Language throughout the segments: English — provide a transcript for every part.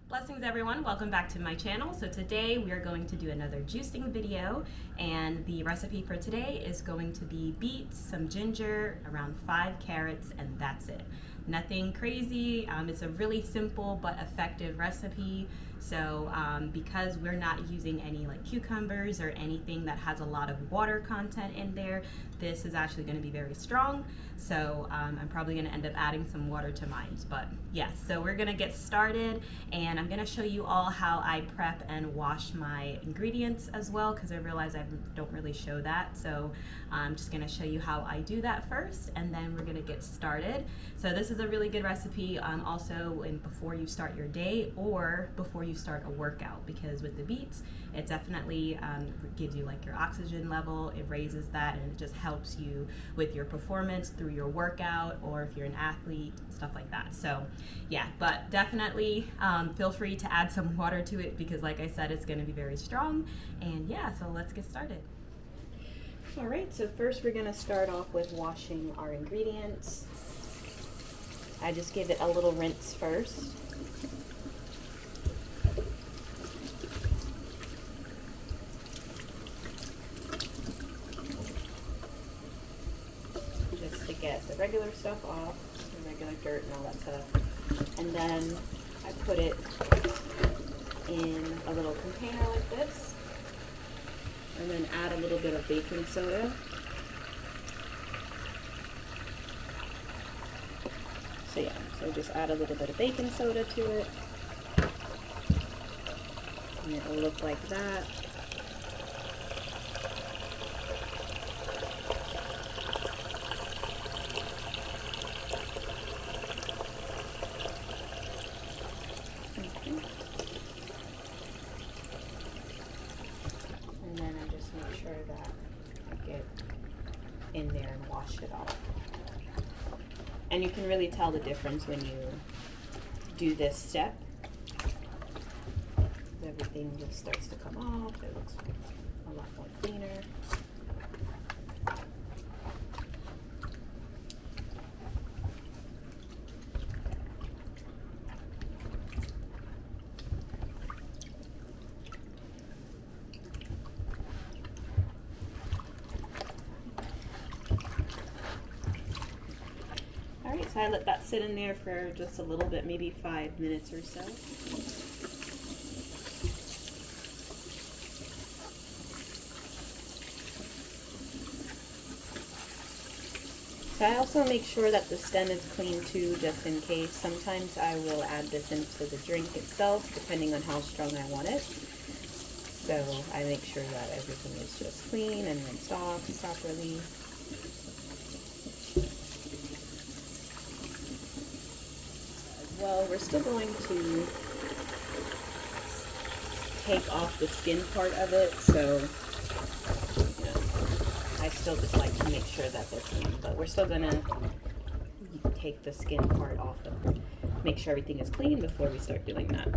Blessings everyone, welcome back to my channel. So today we are going to do another juicing video, and the recipe for today is going to be beets, some ginger, around 5 carrots, and that's it. Nothing crazy. It's a really simple but effective recipe. So because we're not using any like cucumbers or anything that has a lot of water content in there, this is actually going to be very strong. So I'm probably going to end up adding some water to mine. But yes, so we're going to get started, and I'm going to show you all how I prep and wash my ingredients as well, because I realize I don't really show that. So I'm just going to show you how I do that first, and then we're going to get started. So this is a really good recipe also before you start your day or before you start a workout, because with the beets it definitely gives you like your oxygen level, it raises that, and it just helps you with your performance through your workout, or if you're an athlete, stuff like that. So yeah, but definitely feel free to add some water to it, because like I said, it's going to be very strong. And yeah, so let's get started. All right, so first we're going to start off with washing our ingredients. I just give it a little rinse first. Just to get the regular stuff off, the regular dirt and all that stuff. And then I put it in a little container like this, and then add a little bit of baking soda. So yeah, so just add a little bit of baking soda to it, and it'll look like that. Okay. And then I just make sure that I get in there and wash it off. And you can really tell the difference when you do this step. Everything just starts to come off. It looks a lot more cleaner. Alright, so I let that sit in there for just a little bit, maybe 5 minutes or so. So I also make sure that the stem is clean too, just in case. Sometimes I will add this into the drink itself, depending on how strong I want it. So I make sure that everything is just clean and rinsed off properly. Well, we're still going to take off the skin part of it, so I still just like to make sure that they're clean, but we're still going to take the skin part off and make sure everything is clean before we start doing that.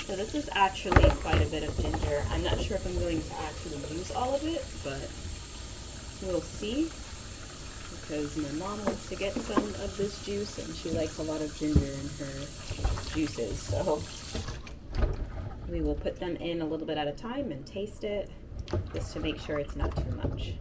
So this is actually quite a bit of ginger. I'm not sure if I'm going to actually use all of it, but we'll see, because my mom wants to get some of this juice, and she likes a lot of ginger in her juices. So we will put them in a little bit at a time and taste it, just to make sure it's not too much.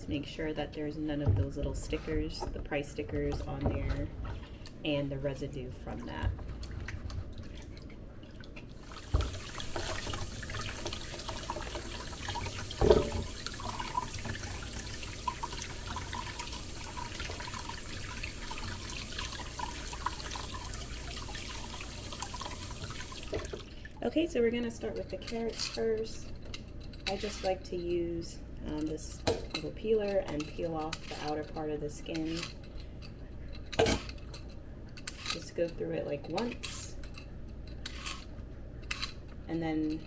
Make sure that there's none of those little stickers, the price stickers on there, and the residue from that. Okay, so we're going to start with the carrots first. I just like to use this little peeler and peel off the outer part of the skin Just go through it like once, and then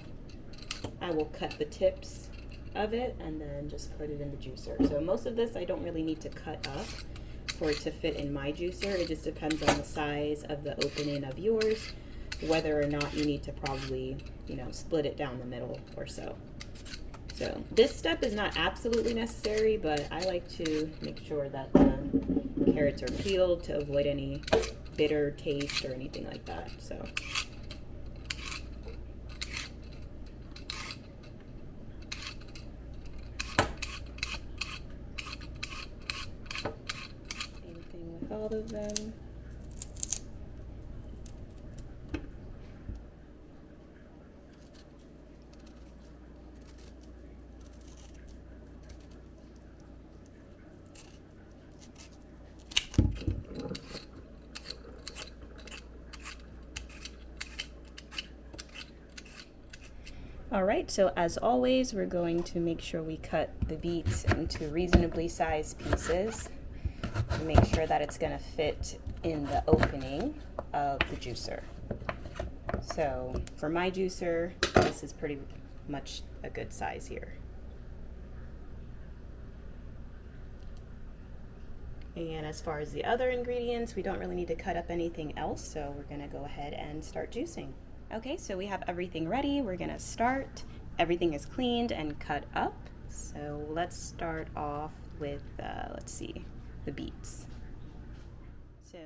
I will cut the tips of it and then just put it in the juicer. So most of this I don't really need to cut up for it to fit in my juicer. It just depends on the size of the opening of yours, whether or not you need to probably, you know, split it down the middle or so. So this step is not absolutely necessary, but I like to make sure that the carrots are peeled to avoid any bitter taste or anything like that. So same thing with all of them. All right, so as always, we're going to make sure we cut the beets into reasonably sized pieces to make sure that it's gonna fit in the opening of the juicer. So for my juicer, this is pretty much a good size here. And as far as the other ingredients, we don't really need to cut up anything else, so we're gonna go ahead and start juicing. Okay, so we have everything ready. We're gonna start. Everything is cleaned and cut up. So let's start off with, let's see, the beets. So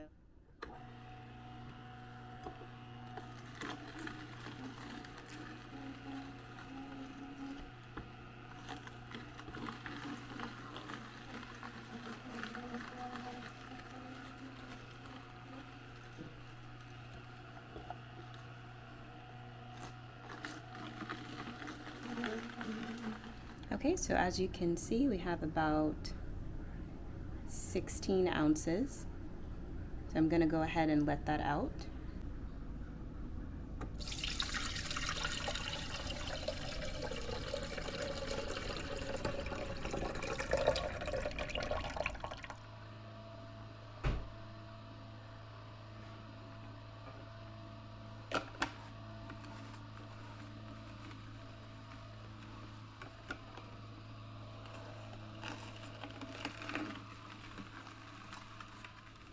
okay, so as you can see, we have about 16 ounces. So I'm gonna go ahead and let that out.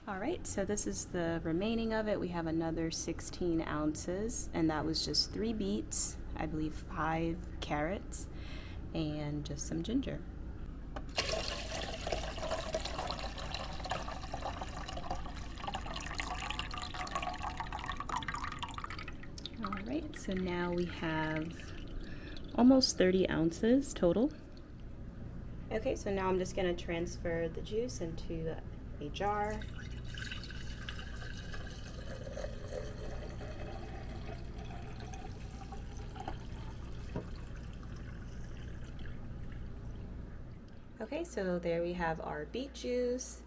All right, so this is the remaining of it. We have another 16 ounces, and that was just 3 beets, I believe 5 carrots, and just some ginger. All right, so now we have almost 30 ounces total. Okay, so now I'm just gonna transfer the juice into a jar. Okay, so there we have our beet juice.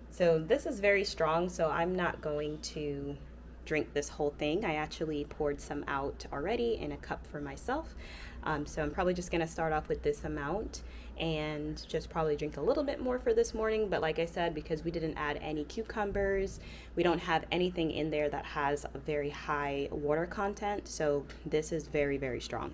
So this is very strong, so I'm not going to drink this whole thing. I actually poured some out already in a cup for myself. So I'm probably just gonna start off with this amount and just probably drink a little bit more for this morning. But like I said, because we didn't add any cucumbers, we don't have anything in there that has a very high water content. So this is very, very strong.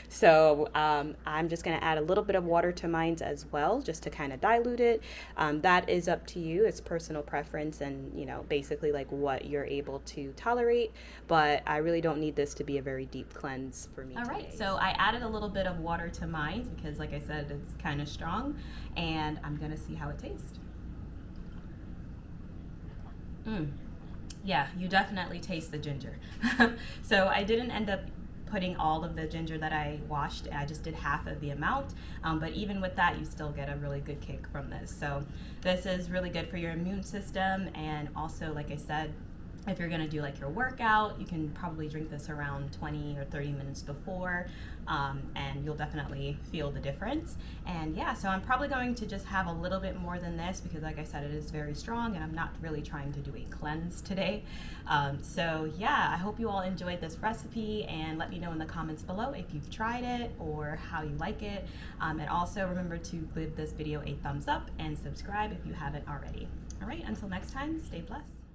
So I'm just gonna add a little bit of water to mine as well, just to kind of dilute it. That is up to you. It's personal preference and, you know, basically like what you're able to tolerate. But I really don't need this to be a very deep cleanse for me. All right, so I added a little bit of water to mine because, like I said, it's kind of strong, and I'm gonna see how it tastes. Yeah, you definitely taste the ginger. So I didn't end up putting all of the ginger that I washed. I just did half of the amount, but even with that, you still get a really good kick from this. So this is really good for your immune system, and also, like I said, if you're gonna do like your workout, you can probably drink this around 20 or 30 minutes before, and you'll definitely feel the difference. And yeah, so I'm probably going to just have a little bit more than this because, like I said, it is very strong and I'm not really trying to do a cleanse today. So yeah, I hope you all enjoyed this recipe, and let me know in the comments below if you've tried it or how you like it. And also remember to give this video a thumbs up and subscribe if you haven't already. All right, until next time, stay blessed.